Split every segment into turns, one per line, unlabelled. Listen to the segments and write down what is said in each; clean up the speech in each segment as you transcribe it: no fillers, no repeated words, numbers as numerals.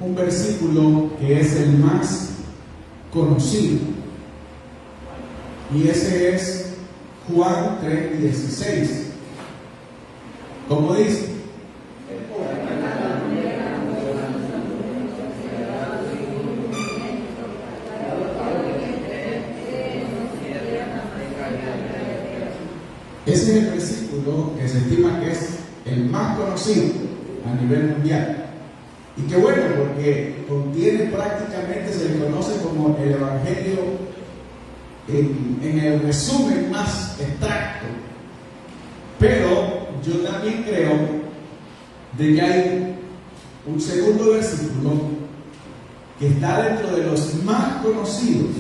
un versículo que es el más conocido, y ese es Juan 3:16. ¿Cómo dice? Ese es el versículo que se estima que es el más conocido a nivel mundial. Y qué bueno, porque contiene prácticamente, se le conoce como el Evangelio en el resumen más extracto. Pero yo también creo de que hay un segundo versículo que está dentro de los más conocidos.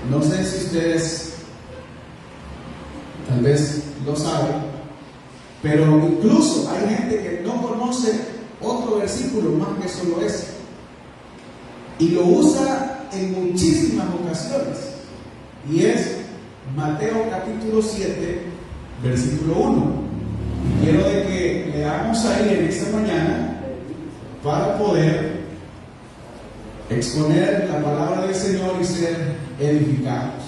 No sé si ustedes tal vez lo saben, pero incluso hay gente que no conoce otro versículo más que solo ese, y lo usa en muchísimas ocasiones, y es Mateo capítulo 7 versículo 1. Y quiero de que leamos ahí en esta mañana para poder exponer la palabra del Señor y ser edificados.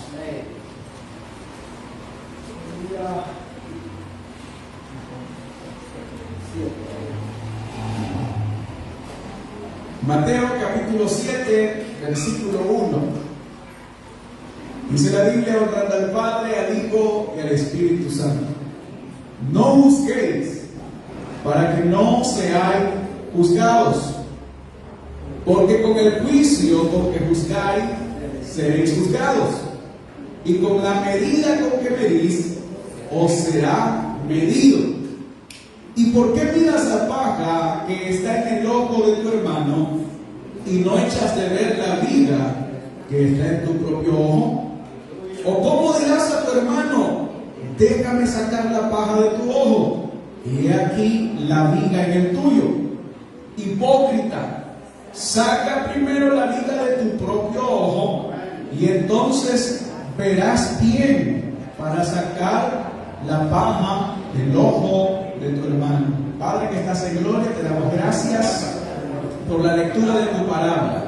Mateo capítulo 7 versículo 1. Dice la Biblia: honrando al Padre, al Hijo y al Espíritu Santo. No busquéis para que no seáis juzgados, porque con el juicio con que juzgáis seréis juzgados, y con la medida con que medís os será medido. ¿Y por qué miras la paja que está en el ojo de tu hermano y no echas de ver la viga que está en tu propio ojo? ¿O cómo dirás a tu hermano: déjame sacar la paja de tu ojo, y he aquí la viga en el tuyo? Hipócrita, saca primero la viga de tu propio ojo, y entonces verás bien para sacar la paja del ojo de tu hermano. Padre que estás en gloria, te damos gracias por la lectura de tu palabra.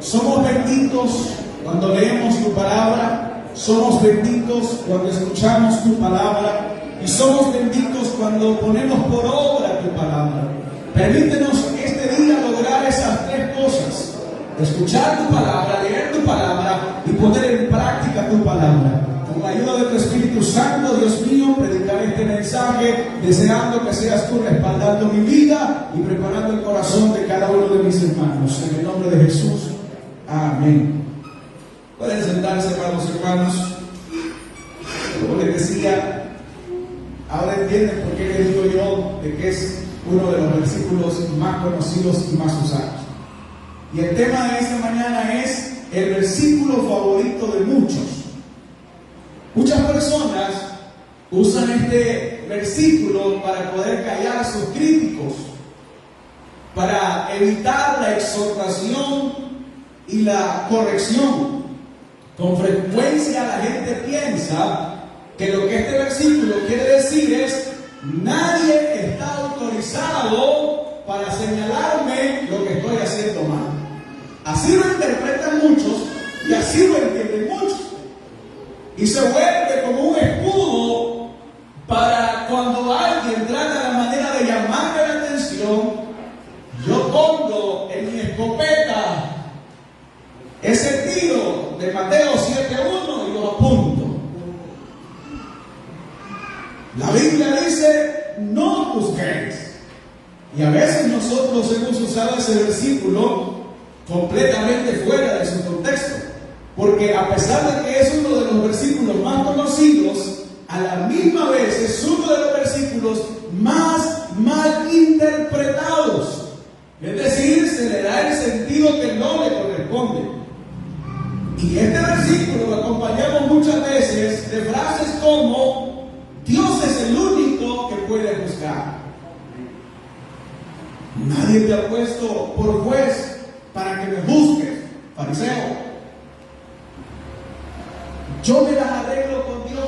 Somos benditos cuando leemos tu palabra, somos benditos cuando escuchamos tu palabra, y somos benditos cuando ponemos por obra tu palabra. Permítenos este día lograr esas tres cosas: escuchar tu palabra, leer tu palabra y poner en práctica tu palabra. Con la ayuda de tu Espíritu Santo, Dios mío, predicaré este mensaje deseando que seas tú respaldando mi vida y preparando el corazón de cada uno de mis hermanos. En el nombre de Jesús, amén. Pueden sentarse, hermanos. Como les decía, ahora entienden por qué les digo yo de que es uno de los versículos más conocidos y más usados. Y el tema de esta mañana es el versículo favorito de muchos. Muchas personas usan este versículo para poder callar a sus críticos, para evitar la exhortación y la corrección. Con frecuencia la gente piensa que lo que este versículo quiere decir es: nadie está autorizado para señalarme lo que estoy haciendo mal. Así lo interpretan muchos y así lo entienden muchos. Y se vuelve como un escudo para cuando alguien trata la manera de llamarme la atención. Yo pongo en mi escopeta ese tiro de Mateo 7:1 y lo apunto. La Biblia dice: no juzguéis. Y a veces nosotros hemos usado ese versículo completamente fuera de su contexto, porque a pesar de que es uno de los versículos más conocidos, a la misma vez es uno de los versículos más mal interpretados. Es decir, se le da el sentido que no le corresponde. Y este versículo lo acompañamos muchas veces de frases como: Dios es el único que puede juzgar. Nadie te ha puesto por juez para que me juzgues, fariseo. Yo me las arreglo con Dios.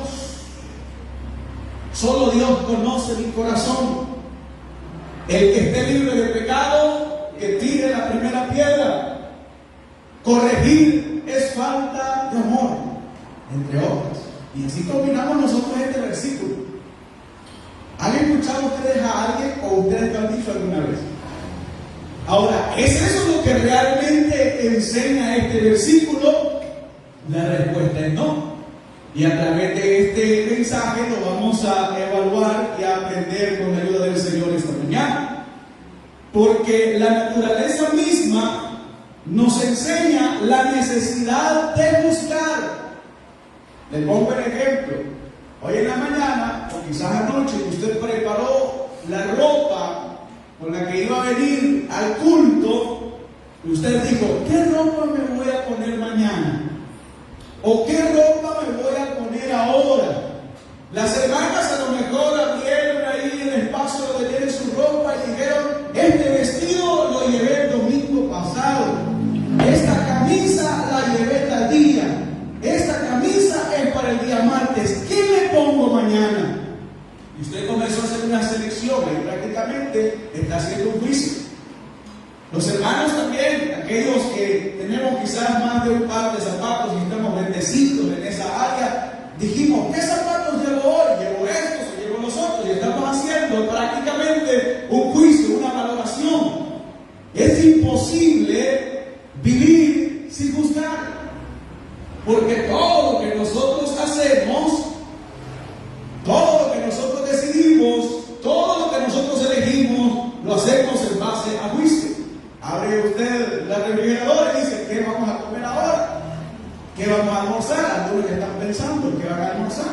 Solo Dios conoce mi corazón. El que esté libre de pecado, corregir es falta de amor, entre otras. Y así combinamos nosotros este versículo. ¿Han escuchado ustedes a alguien o ustedes lo han dicho alguna vez? Ahora, ¿es eso lo que realmente enseña este versículo? La respuesta es no. Y a través de este mensaje lo vamos a evaluar y a aprender con la ayuda del Señor esta mañana. Porque la naturaleza misma nos enseña la necesidad de buscar. Le pongo el ejemplo. Hoy en la mañana, o quizás anoche, usted preparó la ropa con la que iba a venir al culto. Y usted dijo, ¿qué ropa me voy a poner mañana? ¿O qué ropa me voy a poner ahora? Las hermanas a lo mejor abrieron ahí en el espacio donde tienen su ropa y dijeron, este vestido lo llevé el domingo pasado, esta camisa la llevé tal día, esta camisa es para el día martes, ¿qué me pongo mañana? Y usted comenzó a hacer una selección y prácticamente está haciendo un juicio. Los hermanos también, aquellos que tenemos quizás más de un par de zapatos y estamos bendecidos en esa área, dijimos, ¿qué zapatos llevo hoy? ¿Llevo estos o llevo los otros? Y estamos haciendo prácticamente un juicio, una valoración. Es imposible vivir sin buscar, porque todo lo que nosotros hacemos, todo lo que nosotros decidimos, todo lo que nosotros elegimos, lo hacemos en base a juicio. Abre usted la refrigeradora y dice, ¿qué vamos a comer ahora? ¿Qué vamos a almorzar? Algunos que están pensando, ¿qué van a almorzar?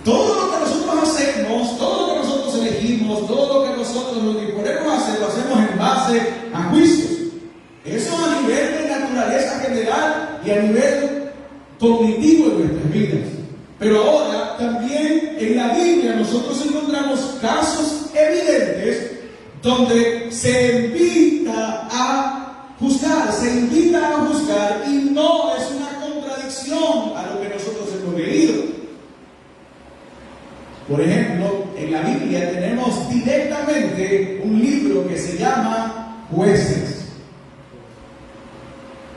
Todo lo que nosotros hacemos, todo lo que nosotros elegimos, todo lo que nosotros nos disponemos a hacer, lo hacemos en base a juicios. Eso a nivel de naturaleza general y a nivel cognitivo en nuestras vidas. Pero ahora también en la Biblia nosotros encontramos casos evidentes donde se invita a juzgar, y no es una contradicción a lo que nosotros hemos leído. Por ejemplo, en la Biblia tenemos directamente un libro que se llama Jueces.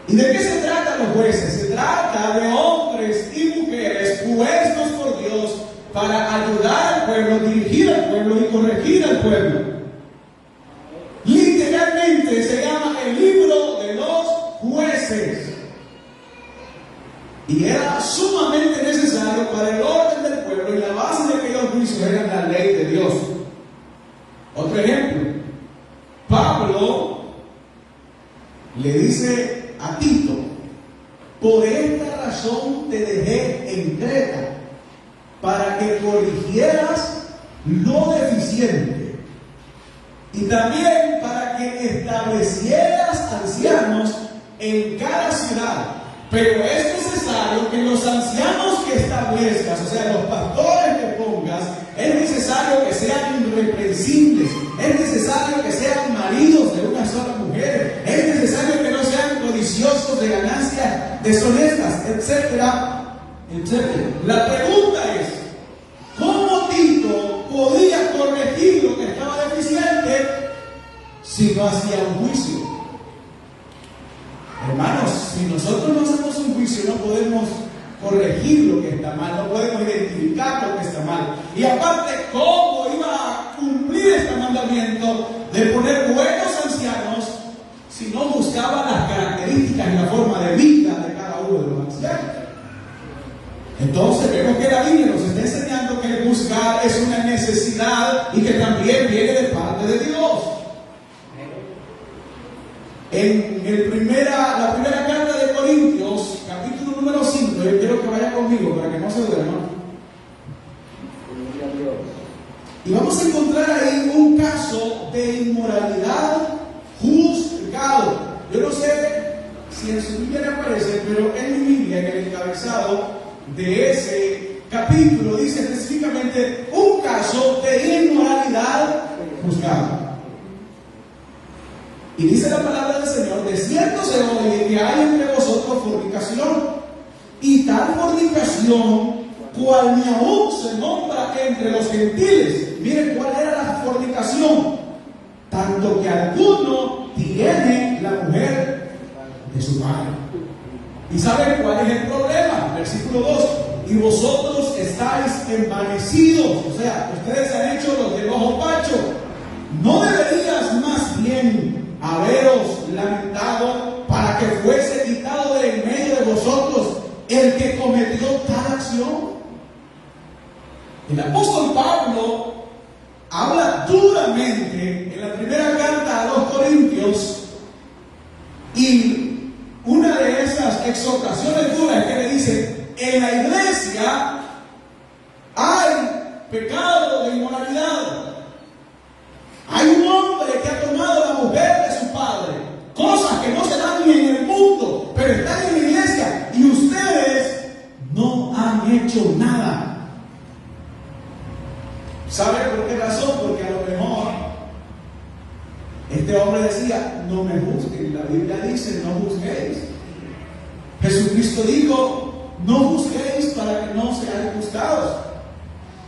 ¿Y de qué se trata los jueces? Se trata de hombres y mujeres puestos por Dios para ayudar al pueblo, dirigir al pueblo y corregir al pueblo. Literalmente se llama el libro de los jueces. Y era sumamente necesario para el orden del pueblo, y la base de aquellos juicios era la ley de Dios. Otro ejemplo, Pablo le dice a Tito, por esta razón te dejé en Creta, para que corrigieras lo deficiente, y también para que establecieras ancianos en cada ciudad. Pero es necesario que los ancianos que establezcas, o sea, los pastores que pongas, es necesario que sean irreprensibles, es necesario que sean maridos de una sola mujer, es necesario que no sean codiciosos de ganancias deshonestas, etcétera, etcétera. La pregunta es, ¿cómo Tito podía corregir lo que estaba deficiente si no hacía un juicio? Hermanos, si nosotros no hacemos un juicio, no podemos corregir lo que está mal, no podemos identificar lo que está mal. Y aparte, ¿cómo iba a cumplir este mandamiento de poner buenos ancianos si no buscaba las características y la forma de vida de cada uno de los ancianos? Entonces vemos que la Biblia nos está enseñando que buscar es una necesidad y que también viene de parte de Dios. En la primera carta de Corintios, capítulo número 5, yo quiero que vaya conmigo para que no se duerma. Y vamos a encontrar ahí un caso de inmoralidad juzgado. Yo no sé si en su Biblia le aparece, pero en mi Biblia, en el encabezado de ese capítulo, dice específicamente un caso de inmoralidad juzgado. Y dice la palabra del Señor, de cierto se oye que hay entre vosotros fornicación, y tal fornicación cual ni aún se nombra entre los gentiles. Miren cuál era la fornicación, tanto que alguno tiene tiene la mujer de su padre. ¿Y saben cuál es el problema? Versículo 2. Y vosotros estáis envanecidos, o sea, ustedes han hecho los del ojo pacho. ¿No deberías más bien haberos lamentado para que fuese quitado de en medio de vosotros el que cometió tal acción? El apóstol Pablo habla duramente en la primera carta a los Corintios, y una de esas exhortaciones duras que le dice: en la iglesia hay pecado de inmoralidad. Hay un hombre que ha tomado la mujer de su padre, cosas que no se dan ni en el mundo, pero están en la iglesia y ustedes no han hecho nada. ¿Sabe por qué razón? Porque a lo mejor este hombre decía: no me juzguen. La Biblia dice: no juzguéis. Jesucristo dijo: no juzguéis para que no seáis juzgados.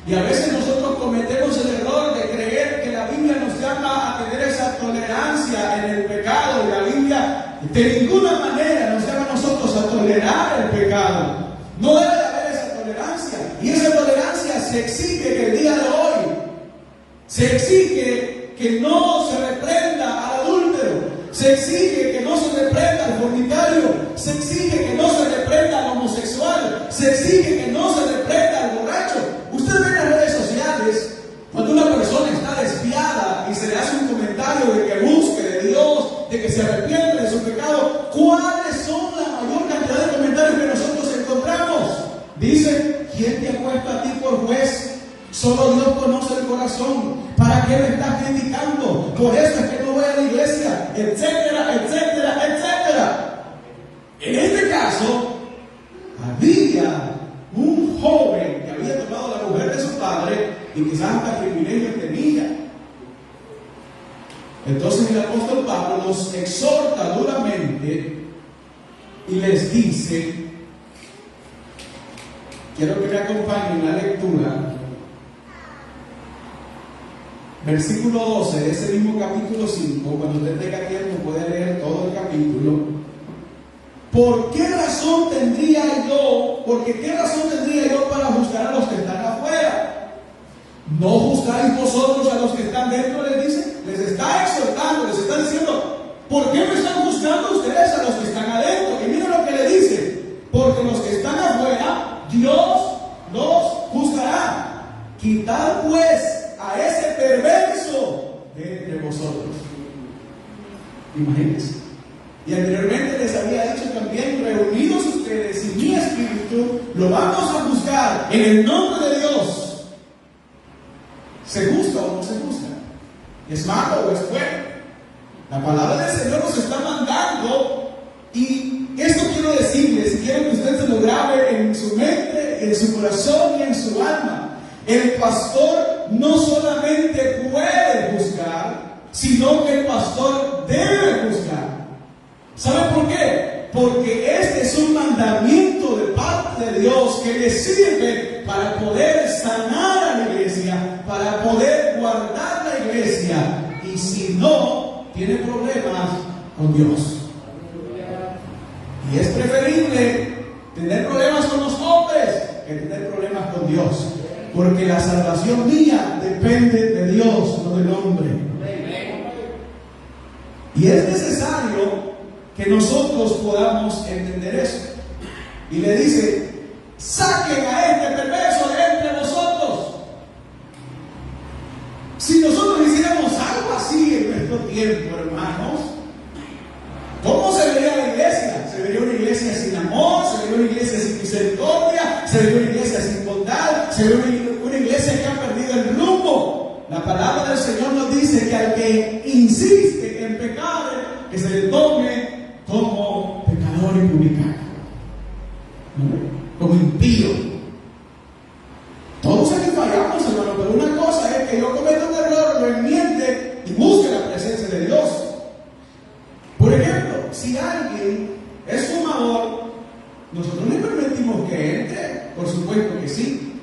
Y a veces nosotros cometemos el error de creer que la Biblia nos llama a tener esa tolerancia en el pecado. Y la Biblia de ninguna manera nos llama a nosotros a tolerar el pecado. No debe de haber esa tolerancia. Y esa tolerancia se exige que el día de hoy se exige que no se reprenda al adúltero, se exige que no se reprenda al fornicario, se exige que no se reprenda al homosexual, se exige que no se reprenda al borracho. Usted ve en las redes sociales, cuando una persona está desviada y se le hace un comentario de que busque de Dios, de que se arrepiente de su pecado, ¿cuáles son la mayor cantidad de comentarios que nosotros encontramos? Dice: ¿quién te ha puesto a ti por juez? Solo Dios conoce el corazón. ¿Para qué me estás criticando? Por eso es que no voy a la iglesia, etcétera, etcétera, etcétera. En este caso, había un joven que había tomado la mujer de su padre y quizás hasta privilegios tenía. Entonces el apóstol Pablo los exhorta duramente y les dice, quiero que me acompañen en la lectura, versículo 12 de ese mismo capítulo 5. Cuando usted tenga tiempo puede leer todo el capítulo. ¿Por qué razón tendría yo? Porque ¿qué razón tendría yo para juzgar a los que están afuera? ¿No juzgáis vosotros a los que están dentro? Les dice, les está exhortando, les está diciendo: ¿por qué me están juzgando ustedes a los que están adentro? Y miren lo que le dice: porque los que están afuera, Dios los juzgará. Quitad pues a ese perverso de entre vosotros. Imagínense. Y anteriormente les había dicho también: reunidos ustedes y mi espíritu, lo vamos a juzgar en el nombre de Dios. ¿Se juzga o no se juzga? ¿Es malo o es bueno? La palabra del Señor nos está mandando, y esto quiero decirles, quiero que usted se lo grabe en su mente, en su corazón y en su alma. El pastor no solamente puede juzgar, sino que el pastor debe juzgar. ¿Saben por qué? Porque este es un mandamiento de parte de Dios que le sirve para poder sanar a la iglesia, para poder guardar la iglesia. Y si no, tiene problemas con Dios. Y es preferible tener problemas con los hombres que tener problemas con Dios. Porque la salvación mía depende de Dios, no del hombre. Y es necesario que nosotros podamos entender eso. Y le dice: saquen a este perverso de entre vosotros. Si nosotros hiciéramos algo así en nuestro tiempo, hermanos, ¿cómo se vería la iglesia? Se vería una iglesia sin amor, se vería una iglesia sin misericordia, se vería una iglesia sin bondad, se vería una iglesia que ha perdido el rumbo. La palabra del Señor nos dice que al que insiste en pecar, que se le tome como pecador y publicano, como impío. Todos aquí fallamos, hermano, pero una cosa es que yo cometa un error, lo enmiende y busque la presencia de Dios. Por ejemplo, si alguien es fumador, nosotros le permitimos que entre, por supuesto que sí,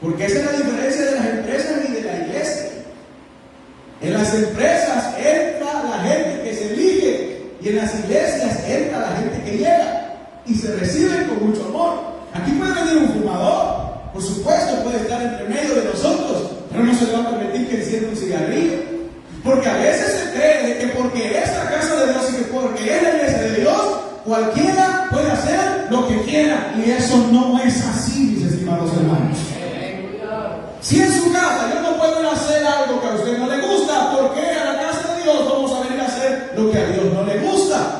porque esa es la diferencia de las empresas y de la iglesia. En las empresas entra la gente que se y en las iglesias entra la gente que llega y se reciben con mucho amor. Aquí puede venir un fumador, por supuesto puede estar entre medio de nosotros, pero no se le va a permitir que encienda un cigarrillo, porque a veces se cree que porque es la casa de Dios y que porque es la iglesia de Dios, cualquiera puede hacer lo que quiera, y eso no es así, mis estimados hermanos. Si en su casa yo no puedo ir a hacer algo que a usted no le gusta, ¿por qué a la casa de Dios vamos a venir a hacer lo que a Dios no le gusta?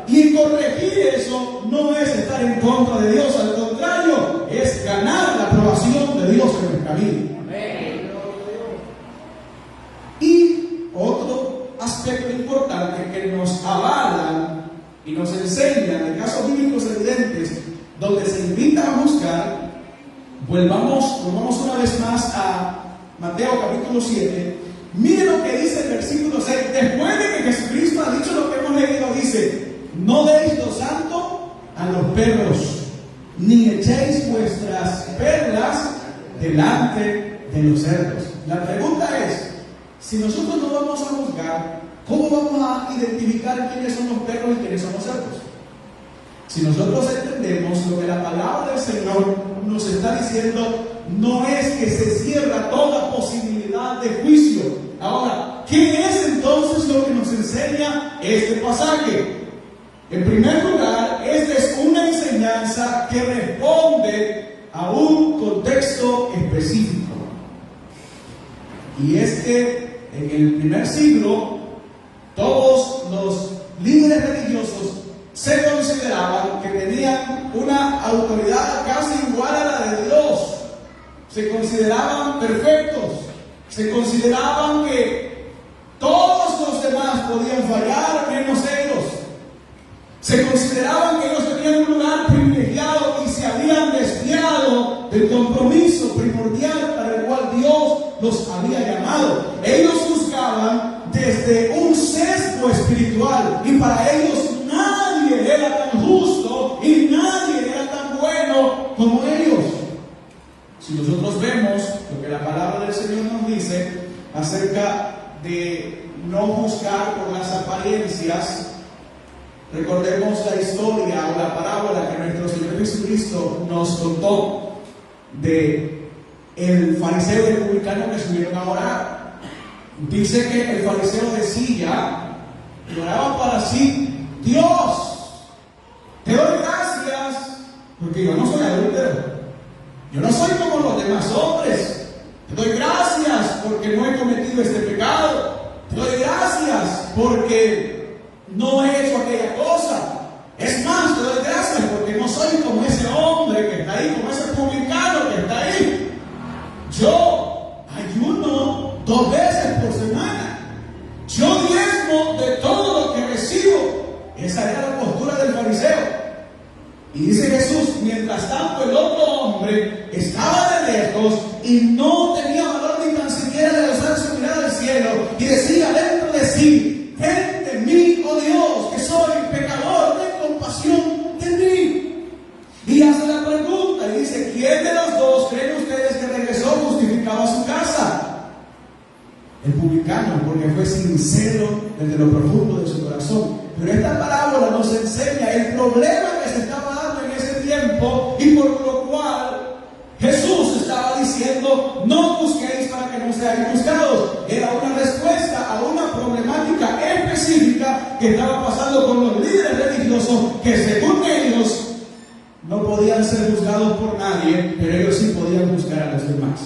Y corregir eso no es estar en contra de Dios, al contrario, es ganar la aprobación de Dios en nuestra vida. Y otro aspecto importante que nos avala y nos enseña de casos bíblicos evidentes donde se invita a buscar. Volvamos una vez más a Mateo capítulo 7. Miren lo que dice el versículo 6. Después de que Jesucristo ha dicho lo que hemos leído, dice: no deis lo santo a los perros, ni echéis vuestras perlas delante de los cerdos. La pregunta es, si nosotros no vamos a juzgar, ¿cómo vamos a identificar quiénes son los perros y quiénes son los cerdos? Si nosotros entendemos lo que la palabra del Señor nos está diciendo, no es que se cierra toda posibilidad de juicio. Ahora, ¿qué es entonces lo que nos enseña este pasaje? En primer lugar, esta es una enseñanza que responde a un contexto específico. Y es que en el primer siglo, todos los líderes religiosos se consideraban que tenían una autoridad casi igual a la de Dios. Se consideraban perfectos. Se consideraban que todos los demás podían fallar menos ellos. Se consideraban que ellos tenían un lugar privilegiado y se habían desviado del compromiso primordial para el cual Dios los había llamado. Ellos juzgaban desde un sesgo espiritual y para ellos nadie era tan justo y nadie era tan bueno como ellos. Si nosotros vemos lo que la palabra del Señor nos dice acerca de no juzgar por las apariencias, recordemos la historia o la parábola que nuestro Señor Jesucristo nos contó de el fariseo y el publicano que subieron a orar. Dice que el fariseo decía, y oraba para sí: Dios, te doy gracias porque yo no soy adúltero, yo no soy como los demás hombres. Te doy gracias porque no he cometido este pecado. Te doy gracias porque no he hecho aquella cosa. Es más, te doy gracias porque no soy como ese hombre que está ahí, como ese publicano que está ahí. Yo ayuno 2 veces por semana. Yo diezmo de todo lo que recibo. Esa era la postura del fariseo. Y dice Jesús, mientras tanto el otro hombre estaba de lejos y no tenía valor ni tan siquiera de alzar su mirada al cielo, y decía dentro de sí: ten de mí, oh Dios, que soy pecador, ten compasión de mí. Y hace la pregunta y dice: ¿quién de los dos creen ustedes que regresó justificado a su casa? El publicano, porque fue sincero desde lo profundo de su corazón. Pero esta parábola nos enseña el problema que se estaba dando en ese tiempo y por lo cual Jesús estaba diciendo: no busquéis para que no seáis juzgados. Era una respuesta a una problemática específica que estaba pasando con los líderes religiosos, que según ellos no podían ser juzgados por nadie, pero ellos sí podían juzgar a los demás.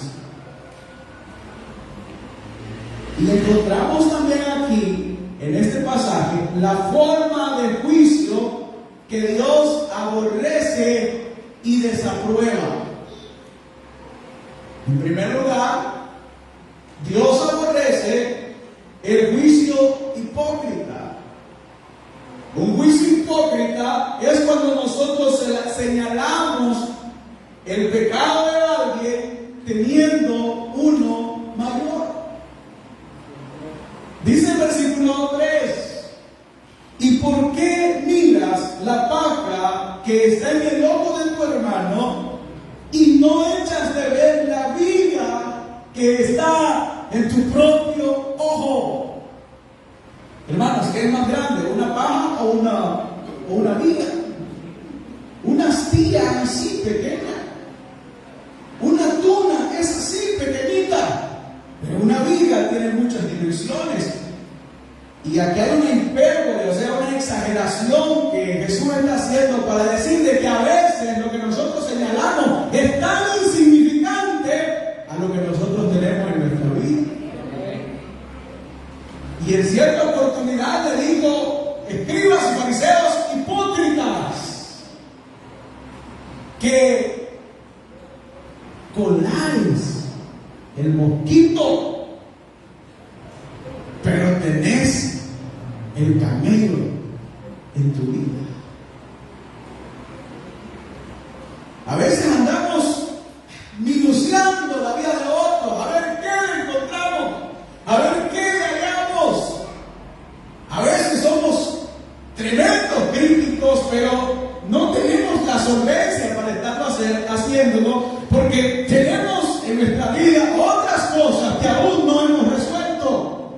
Y encontramos también aquí, en este pasaje, la forma de juicio que Dios aborrece y desaprueba. En primer lugar, Dios aborrece el juicio hipócrita. Un juicio hipócrita es cuando nosotros señalamos el pecado de alguien teniendo uno mayor. Dice el versículo 3: ¿y por qué miras la paja que está en el ojo de tu hermano y no echas de ver la viga que está en tu propio ojo? Hermanos, ¿qué es más grande, una paja o una viga. Una astilla así pequeña. Una tuna es así pequeñita. Pero una viga tiene muchas dimensiones. Y aquí hay una hipérbole, o sea, una exageración que Jesús está haciendo para decir de que a veces lo que nosotros señalamos es tan insignificante a lo que nosotros tenemos en nuestra vida. Y en cierta oportunidad le dijo: escribas y fariseos hipócritas, que coláis el mosquito, pero tenés el camello en tu vida. A veces andamos minuciando la vida de otros, a ver qué encontramos, a ver qué hallamos. A veces somos tremendos críticos, pero no tenemos la solvencia para estarlo haciéndolo, porque tenemos en nuestra vida otras cosas que aún no hemos resuelto.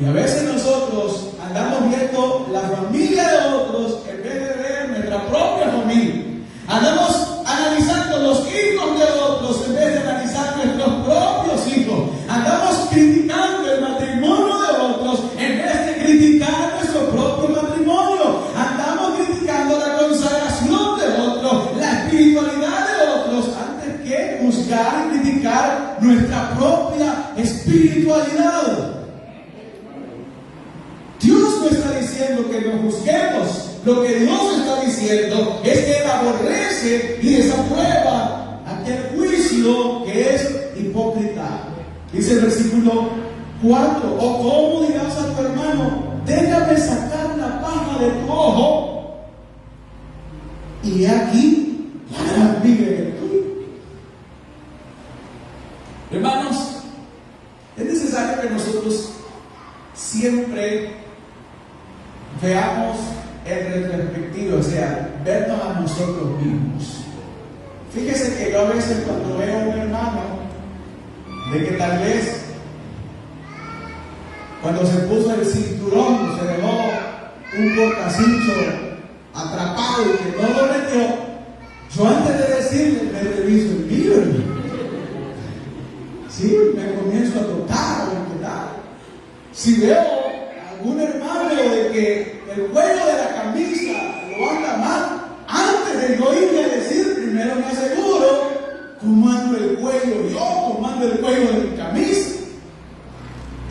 Y a veces nosotros andamos viendo la familia de otros en vez de ver nuestra propia familia. Andamos analizando los hijos de otros en vez de analizar nuestros propios hijos. Andamos criticando el matrimonio de otros en vez de criticar nuestro propio matrimonio. Andamos criticando la consagración de otros, la espiritualidad de otros, antes que juzgar y criticar nuestra propia espiritualidad. Dios no está diciendo que nos juzguemos. Lo que Dios está diciendo es que Él aborrece y desaprueba aquel juicio que es hipócrita. Dice el versículo 4: o cómo dirás a tu hermano, déjame sacar la paja de tu ojo, y he aquí la gran viga en el tuyo. Hermanos, es necesario que nosotros siempre veamos en retrospectiva, o sea, vernos a nosotros mismos. Fíjese que yo a veces cuando veo a un hermano de que tal vez cuando se puso el cinturón se dejó un cortacincho atrapado y que no lo metió, yo antes de decirle me reviso el mío. Sí, me comienzo a tocar, a ver. Si veo algún hermano de que el cuello de la camisa lo anda mal, antes de yo irle a decir, primero me aseguro cómo ando el cuello yo, cómo ando el cuello de mi camisa.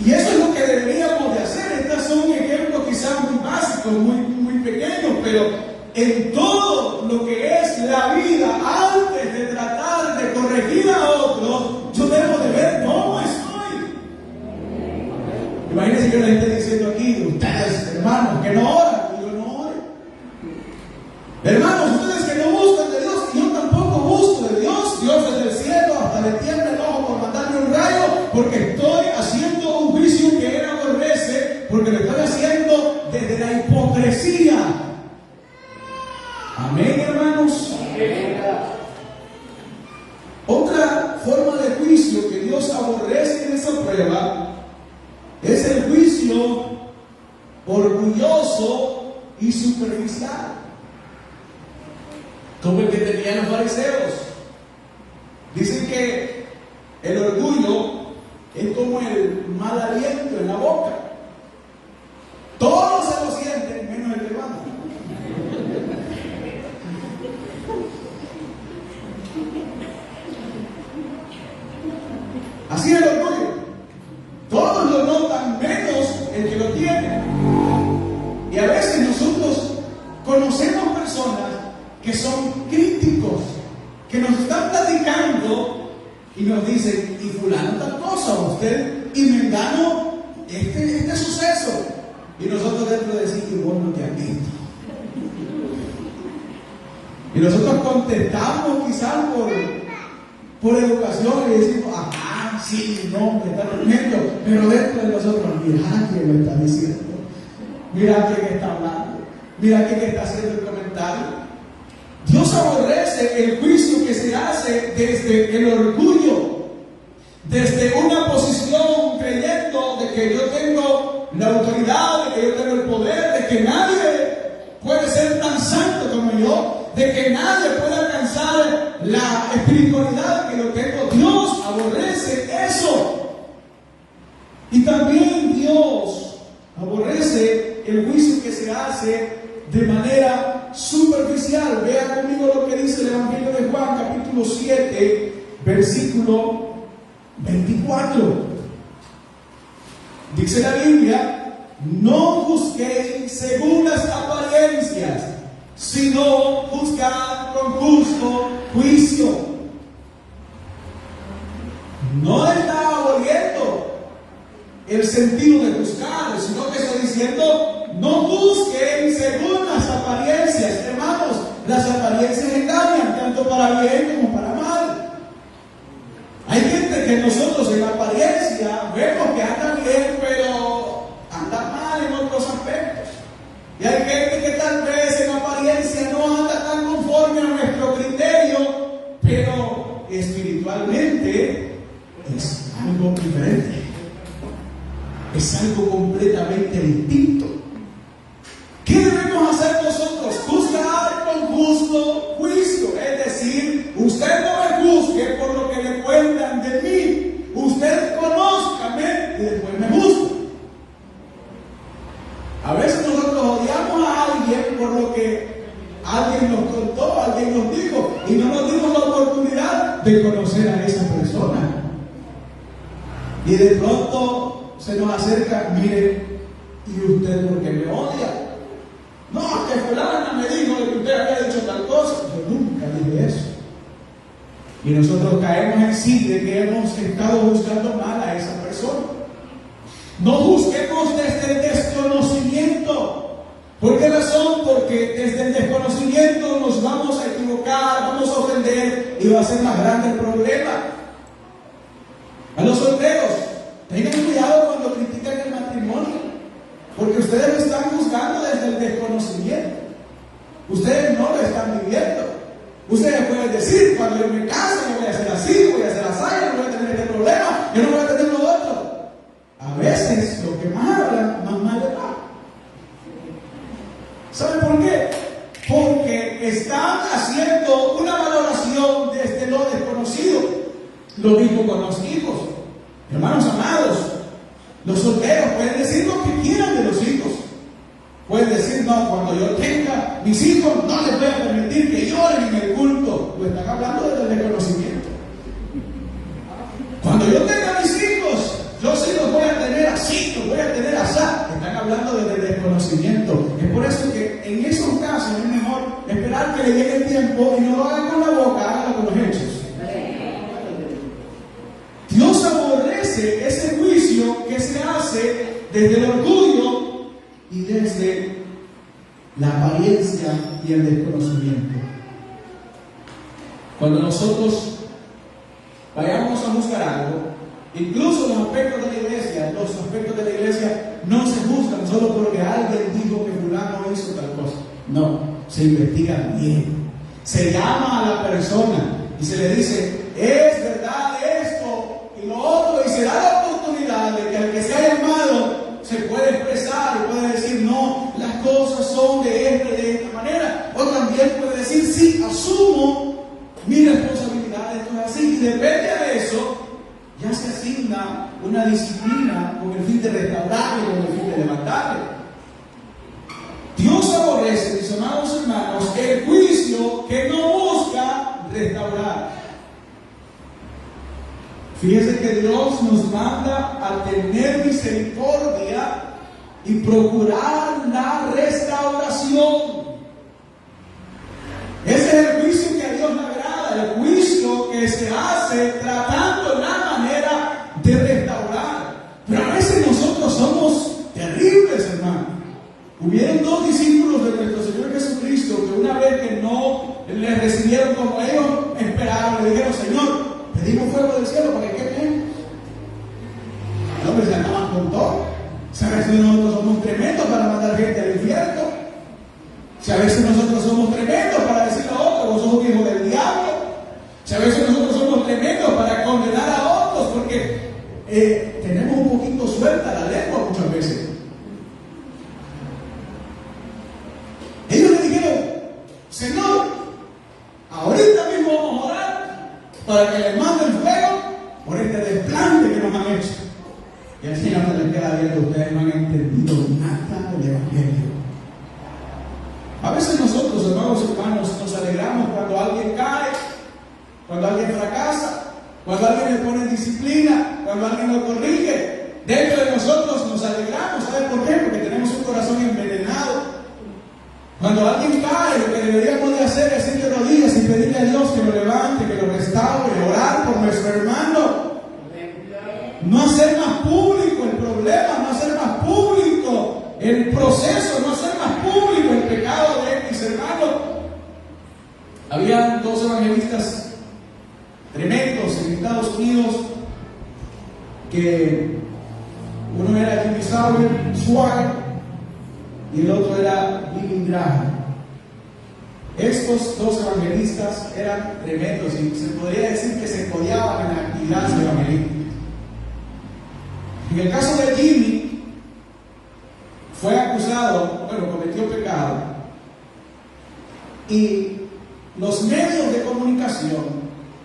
Y eso es lo que deberíamos de hacer. Estos son ejemplos quizás muy básicos, muy pequeños, pero en todo lo que es la vida, antes de tratar de corregir a otros, yo debo de ver cómo estoy. Imagínense que la gente diciendo aquí: ustedes, hermanos, que no oran, y yo no oro. Hermanos, ustedes que no buscan de Dios, y yo tampoco busco de Dios. Dios desde el cielo hasta le tiembla el ojo por mandarme un rayo, porque estoy haciendo un juicio que Él aborrece, porque lo estoy haciendo desde la hipocresía. Amén, hermanos. Otra forma de juicio que Dios aborrece en esa prueba es el juicio orgulloso y superficial, como el que tenían los fariseos. Dicen que el orgullo es como el mal aliento en la boca. Todos se lo sienten, menos el que manda. Así es el orgullo. Todos lo notan, menos el que lo tiene. Y a veces nosotros conocemos personas que son críticos, que nos están platicando y nos dicen: y fulano tal cosa, usted y mengano este suceso. Y nosotros dentro de decir: que vos no te has visto. Y nosotros contestamos quizás por educación y decimos: ajá, sí, no, me está durmiendo. Pero dentro de nosotros: mira quién lo está diciendo, mira quién está hablando, mira quién está haciendo el comentario. Dios aborrece el juicio que se hace desde el orgullo, desde una posición creyendo de que yo tengo la autoridad autoridad, de que yo tengo el poder, de que nadie puede ser tan santo como yo, de que nadie puede alcanzar la espiritualidad que yo tengo. Dios aborrece eso. Y también Dios aborrece el juicio que se hace de manera superficial. Vea conmigo lo que dice el Evangelio de Juan, capítulo 7, versículo 24. Dice la Biblia: no juzguéis según las apariencias, sino juzgad con justo juicio. No está aboliendo el sentido de juzgar, sino que está diciendo: no juzguen según las apariencias. Hermanos, las apariencias engañan, tanto para bien como para mal. Hay gente que nosotros en apariencia vemos que anda bien, pero anda mal en otros aspectos. Y hay gente que tal vez en apariencia no anda tan conforme a nuestro criterio, pero espiritualmente es algo diferente. Es algo completamente distinto. ¿Qué debemos hacer nosotros? Juzgar con justo juicio. Es decir, usted no me juzgue por lo que le cuentan de mí. Usted conózcame y después me juzgue. A veces nosotros odiamos a alguien por lo que alguien nos contó, alguien nos dijo, y no nos dimos la oportunidad de conocer a esa persona. Y de pronto se nos acerca: mire, ¿y usted por qué me odia? No, que fulana me dijo que usted había dicho tal cosa. Yo nunca dije eso. Y nosotros caemos en sí de que hemos estado juzgando mal a esa persona. No juzguemos desde el desconocimiento. ¿Por qué razón? Porque desde el desconocimiento nos vamos a equivocar, vamos a ofender y va a ser más grande el problema. A los solteros, tengan cuidado cuando critican el matrimonio, porque ustedes lo están juzgando desde el desconocimiento. Ustedes no lo están viviendo. Ustedes pueden decir: cuando yo me case, yo voy a hacer así, voy a hacer así, yo no voy a tener este problema, yo no voy a tener lo otro. A veces lo que más hablan, más mal le va. ¿Saben por qué? Porque están haciendo una valoración desde lo desconocido. Lo mismo con los hijos. Hermanos amados, los solteros pueden decir lo que quieran de los hijos. Pueden decir: no, cuando yo tenga mis hijos, no les voy a permitir que lloren en el culto. Lo están hablando desde el desconocimiento. Cuando yo tenga mis hijos, yo sí los voy a tener así, los voy a tener así. Están hablando desde el desconocimiento. Es por eso que en esos casos es mejor esperar que le llegue el tiempo y no lo hagan con la boca, háganlo con los hechos. Dios aborrece ese juicio que se hace desde el orgullo y desde la apariencia y el desconocimiento. Cuando nosotros vayamos a juzgar algo, incluso los aspectos de la iglesia no se juzgan solo porque alguien dijo que fulano hizo tal cosa. No, se investiga bien. Se llama a la persona y se le dice: es verdad esto y lo otro, y se da la oportunidad de que al que se ha llamado se puede expresar y puede decir: no, las cosas son de esta manera. O también puede decir: sí, asumo mi responsabilidad, esto es así. Y depende de eso, ya se asigna una disciplina con el fin de restaurarle, con el fin de levantarle. Dios aborrece, mis amados hermanos, el juicio que no busca restaurar. Fíjense que Dios nos manda a tener misericordia y procurar la restauración. Ese es el juicio que a Dios le agrada, el juicio que se hace tratando la manera de restaurar. Pero a veces nosotros somos terribles, hermano. Hubieron dos discípulos de nuestro Señor Jesucristo que una vez que no le recibieron como ellos esperaban, le dijeron: Señor, pedimos fuego del cielo para que queme. El hombre se andaban con todo. Si a veces nosotros somos tremendos para mandar gente al infierno. Si a veces nosotros somos tremendos para decirle a otros: vos sos hijo del diablo. Si a veces nosotros somos tremendos para condenar a otros, porque tenemos un poquito suelta la lengua muchas veces. Y el Señor se les queda viendo, ustedes no han entendido nada del Evangelio. A veces nosotros, hermanos, nos alegramos cuando alguien cae, cuando alguien fracasa, cuando alguien le pone disciplina, cuando alguien lo corrige. Dentro de nosotros nos alegramos. ¿Sabe por qué? Porque tenemos un corazón envenenado. Cuando alguien cae, lo que deberíamos de hacer es ir de rodillas y pedirle a Dios que lo levante, que lo restaure, orar por nuestro hermano. No hacer más público el problema, no hacer más público el proceso, no hacer más público el pecado de mis hermanos. Había dos evangelistas tremendos en Estados Unidos, que uno era Jimmy Swaggart y el otro era Billy Graham. Estos dos evangelistas eran tremendos y se podría decir que se codeaban en la actividad evangelística. En el caso de Jimmy, fue acusado, cometió pecado, y los medios de comunicación,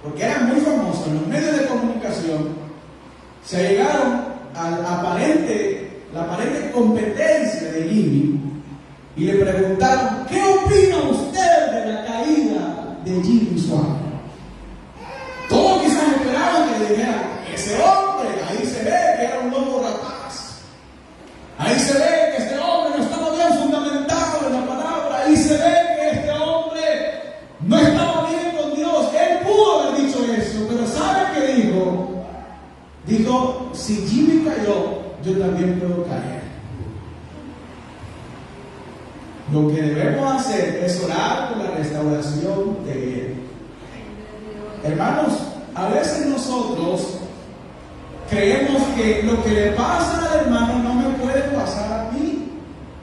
porque eran muy famosos, los medios de comunicación se llegaron a la aparente competencia de Jimmy y le preguntaron: ¿qué opina usted de la caída de Jimmy Swaggart? Todos quizás esperaban que le dijeran: ese hombre, ahí se ve que era un lobo rapaz, ahí se ve que este hombre no estaba bien fundamentado en la palabra, ahí se ve que este hombre no estaba bien con Dios. Él pudo haber dicho eso, pero ¿sabe qué dijo? Dijo: si Jimmy cayó, yo también puedo caer. Lo que debemos hacer es orar por la restauración de él. Hermanos, a veces nosotros creemos que lo que le pasa al hermano no me puede pasar a mí.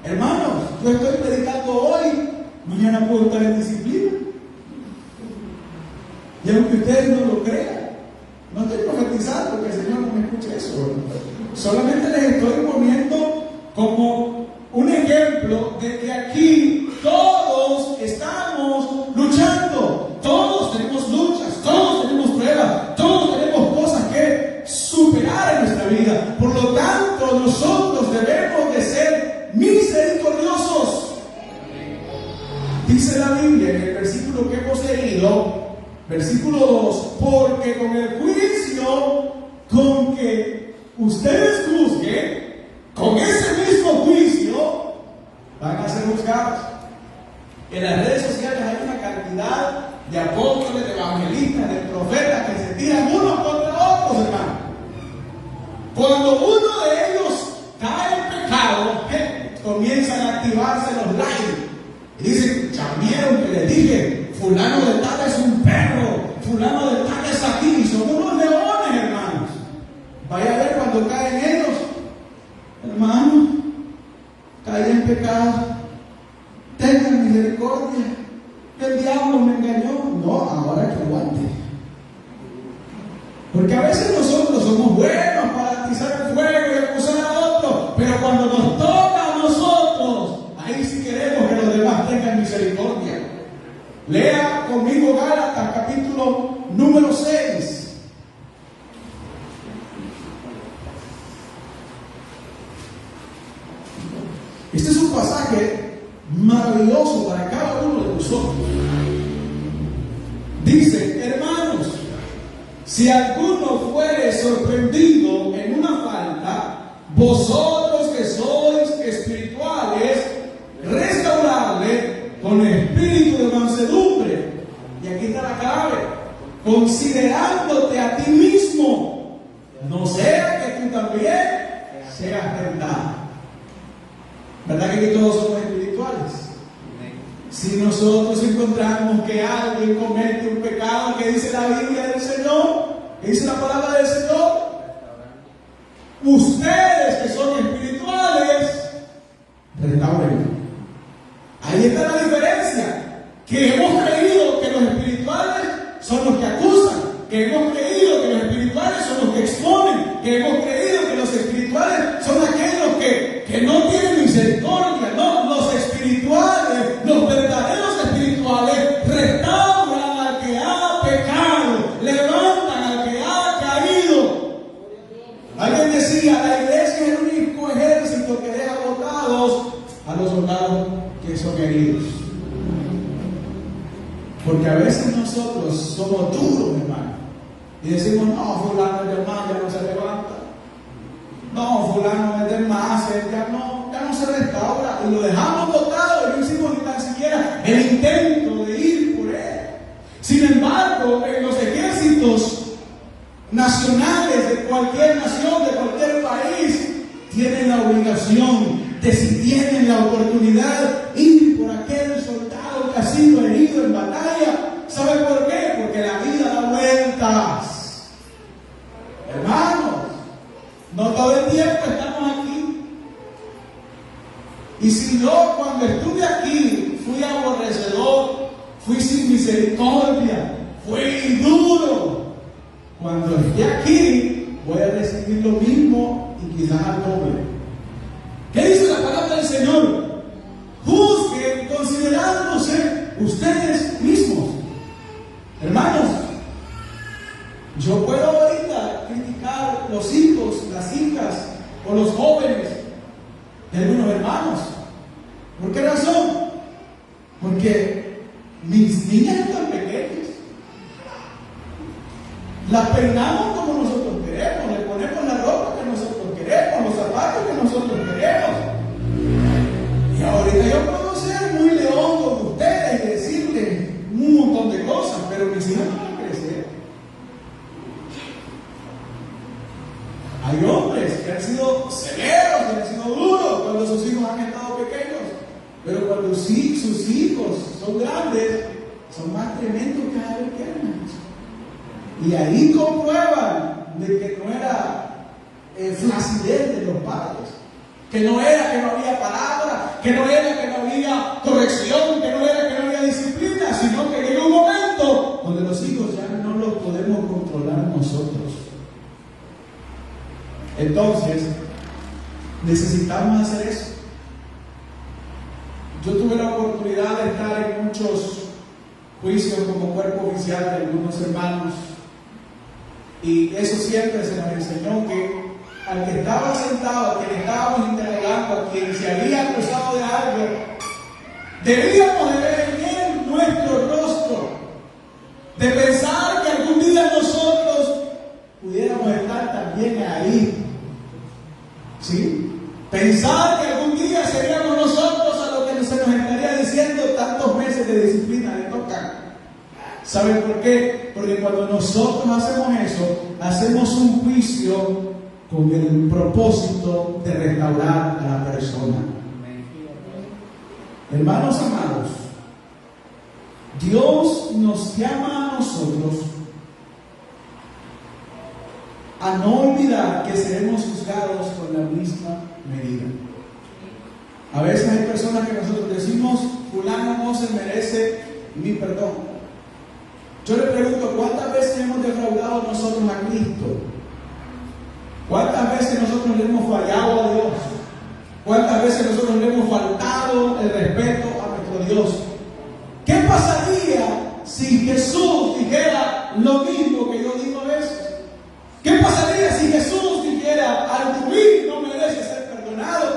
Hermanos, yo estoy predicando hoy, mañana puedo estar en disciplina. Y aunque ustedes no lo crean, no estoy profetizando que el Señor no me escuche eso. Solamente les estoy poniendo como un ejemplo de que aquí todos estamos luchando. Todos tenemos luchas, todos tenemos pruebas, todos tenemos cosas que superar en nuestra vida. Por lo tanto, nosotros debemos de ser misericordiosos. Dice la Biblia en el versículo que hemos leído, versículo 2: porque con el juicio con que ustedes juzguen, con ese mismo juicio van a ser juzgados. En las redes sociales hay una cantidad de apóstoles, de evangelistas, de profetas que se tiran unos contra otros, hermano. Cuando uno de ellos cae en pecado, comienzan a activarse los likes y dicen: ya vieron que les dije, fulano de tal es un perro, fulano de tal es aquí, y son unos leones, hermanos. Vaya a ver cuando caen ellos: hermano, caí en pecado, tengan misericordia, el diablo me engañó. No, ahora que aguante. Porque a veces nosotros somos buenos para atizar el fuego y acusar a otros, pero cuando nos toca a nosotros, ahí sí queremos que los demás tengan misericordia. Lea conmigo Gálatas capítulo número 6. Este es un pasaje maravilloso para cada uno de nosotros. Dice: hermanos, si alguno fuere sorprendido en una falta, vosotros que sois espirituales, restauradle con espíritu de mansedumbre. Y aquí está la clave: considerándote a ti mismo, no sea que tú también seas tentado. ¿Verdad que aquí todos somos espirituales? Si nosotros encontramos que alguien comete un pecado, que dice la Biblia del Señor, que dice la palabra del Señor, ustedes que son espirituales, restauren. Ahí está la diferencia. Que hemos creído que los espirituales son los que acusan, que hemos creído que los espirituales son los que exponen, que hemos creído que los espirituales son aquellos que no tienen misericordia. No, los espirituales, los verdaderos espirituales, restauran al que ha pecado, levantan al que ha caído. Alguien decía: la iglesia somos duros, hermano. Y decimos, no, fulano es de más, ya no se levanta. No, fulano es de más, ya no se restaura. Y lo dejamos botado y no hicimos ni tan siquiera el intento de ir por él. Sin embargo, en los ejércitos nacionales de cualquier nación, de cualquier país, tienen la obligación de, si tienen la oportunidad, ir por aquel soldado que ha sido herido en batalla. ¿Sabe por qué? Porque la vida da vueltas. Hermanos, no todo el tiempo estamos aquí. Y si yo cuando estuve aquí fui aborrecedor, fui sin misericordia, fui duro, cuando esté aquí voy a recibir lo mismo y quizás al doble. ¿Qué dice la palabra del Señor? Juzguen considerándose ustedes mismos. Hermanos, yo puedo ahorita criticar los hijos, las hijas o los jóvenes de algunos hermanos. ¿Por qué razón? Porque mis niñas están pequeñas. Las peinamos como nosotros queremos, le ponemos la ropa que nosotros queremos, los zapatos que nosotros queremos. Y ahorita yo puedo ser muy león con ustedes y decirles un montón de cosas, pero mis hijas no van a crecer. Hay hombres que han sido severos, que han sido duros cuando sus hijos han estado pequeños, pero cuando sus hijos son grandes, son más tremendos que cada vez que eran. Y ahí comprueban de que no era flacidez de los padres, que no era que no había palabra, que no era que no había corrección, que no era que no había disciplina, sino que llega un momento donde los hijos ya no los podemos controlar nosotros. Entonces, necesitamos hacer eso. Yo tuve la oportunidad de estar en muchos juicios como cuerpo oficial de algunos hermanos, y eso siempre se nos enseñó que al que estaba sentado, a quien estábamos interrogando, a quien se había acusado de algo, debíamos de ver bien nuestro rostro, de pensar que algún día nosotros pudiéramos estar también ahí. ¿Sí? Pensar que algún día seríamos nosotros a lo que se nos estaría diciendo tantos meses de disciplina le tocan. ¿Saben por qué? Porque cuando nosotros hacemos eso, hacemos un juicio con el propósito de restaurar a la persona. Hermanos amados, Dios nos llama a nosotros a no olvidar que seremos juzgados con la misma medida. A veces hay personas que nosotros decimos, fulano no se merece mi perdón. Yo le pregunto, ¿cuántas veces hemos defraudado nosotros a Cristo? ¿Cuántas veces nosotros le hemos fallado a Dios? ¿Cuántas veces nosotros le hemos faltado el respeto a nuestro Dios? ¿Qué pasaría si Jesús dijera lo mismo que yo digo a veces? ¿Qué pasaría si Jesús dijera, Altuví no merece ser perdonado?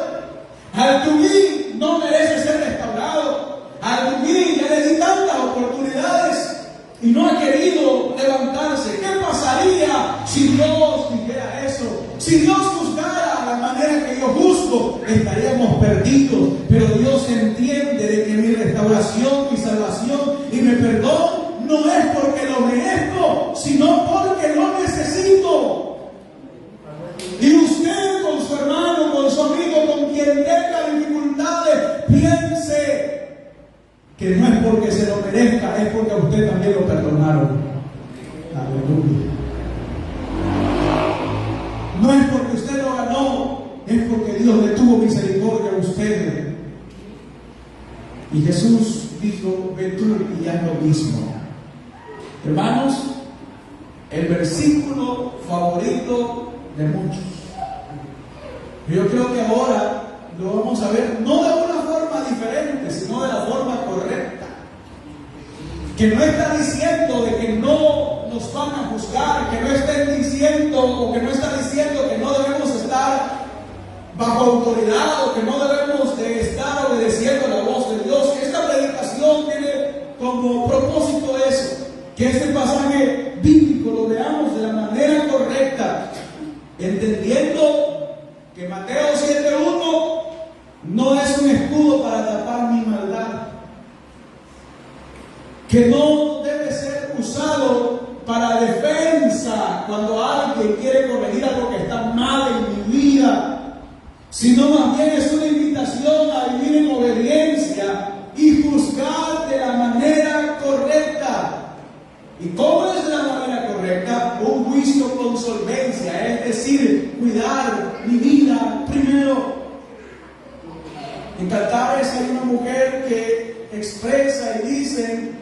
Altuví no merece ser restaurado. Altuví ya le di tantas oportunidades y no ha querido levantarse. ¿Qué pasaría si Dios dijera eso? Si Dios juzgara la manera que yo juzgo, estaríamos perdidos. Pero Dios entiende de que mi restauración, mi salvación y mi perdón no es porque lo merezco, sino porque lo necesito. Y usted con su hermano, con su amigo, con quien tenga dificultades, piense que no es porque se lo merezca, es porque a usted también lo perdonaron. Aleluya. No es porque usted lo ganó, es porque Dios le tuvo misericordia a usted. Y Jesús dijo, ve tú y haz lo mismo. Hermanos, el versículo favorito de muchos. Yo creo que ahora lo vamos a ver no de una forma diferente, sino de la forma correcta. Que no está diciendo de que no nos van a juzgar, que no estén diciendo o que no está diciendo que no debemos estar bajo autoridad o que no debemos de estar obedeciendo la voz de Dios. Esta predicación tiene como propósito eso, que este pasaje bíblico lo veamos de la manera correcta, entendiendo que Mateo 7:1 no es un escudo para tapar mi maldad, que no debe ser usado para defensa cuando alguien quiere corregir algo que está mal en mi vida, sino más bien es una invitación a vivir en obediencia y juzgar de la manera correcta. ¿Y cómo es de la manera correcta? Un juicio con solvencia, es decir, cuidar mi vida primero. En Cantares hay una mujer que expresa y dice: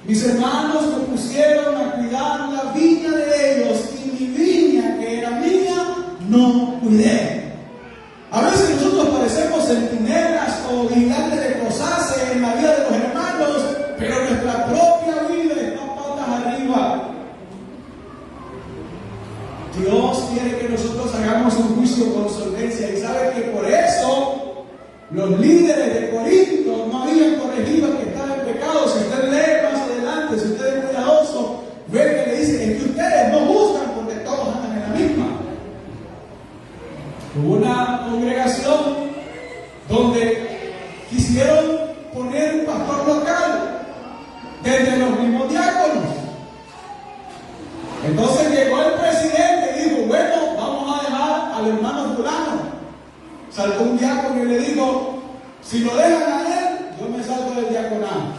mis hermanos me pusieron a cuidar la viña de ellos y mi viña, que era mía, no cuidé. A veces nosotros parecemos centinelas o vigilantes de cosas en la vida de los hermanos, pero nuestra propia vida está patas arriba. Dios quiere que nosotros hagamos un juicio con solvencia, y sabe que por eso los líderes de Corinto no habían corregido al que estaba en pecado. Si usted lee más adelante, si usted es cuidadoso, ve que le dice: es que ustedes no juzgan porque todos andan en la misma. Hubo una congregación donde quisieron poner un pastor local desde los mismos diáconos. Entonces llegó el presidente y dijo: bueno, vamos a dejar al hermano fulano. Saltó un diácono y le dijo: si lo dejan a él, yo me salgo del diaconato,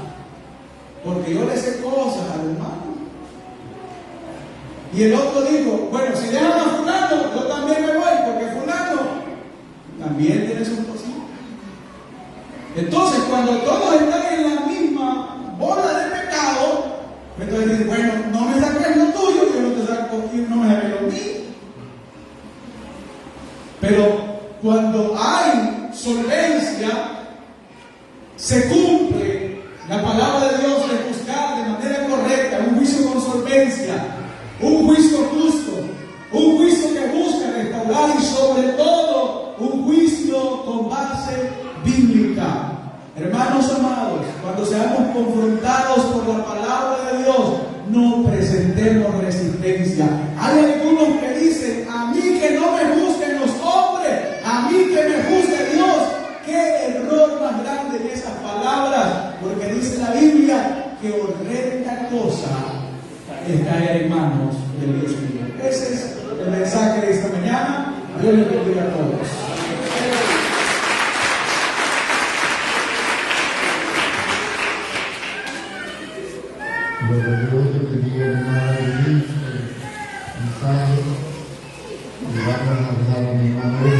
porque yo le sé cosas al hermano. Y el otro dijo: bueno, si dejan a fulano, yo también me voy, porque fulano también tiene sus cositas. Entonces, cuando todos están en la misma bola de pecado, entonces dicen: bueno, no me saques lo tuyo, yo no te saco, no me saques lo mío. Pero cuando hay solvencia, se cumple la palabra de Dios de juzgar de manera correcta, un juicio con solvencia, un juicio justo, un juicio que busca restaurar, y sobre todo un juicio con base bíblica. Hermanos amados, cuando seamos confrontados por la palabra de Dios, no presentemos resistencia. Hay algunos que dicen: a mí que no me juzguen los hombres, a mí que me juzgue Dios. Qué error más grande en esas palabras, porque dice la Biblia que horrenda cosa es caer en manos del Dios mío. Ese es el mensaje de esta mañana. Dios les bendiga a todos.
Lo que Dios te bendiga, hermano, mensaje, y vamos a rezar a mi hermano.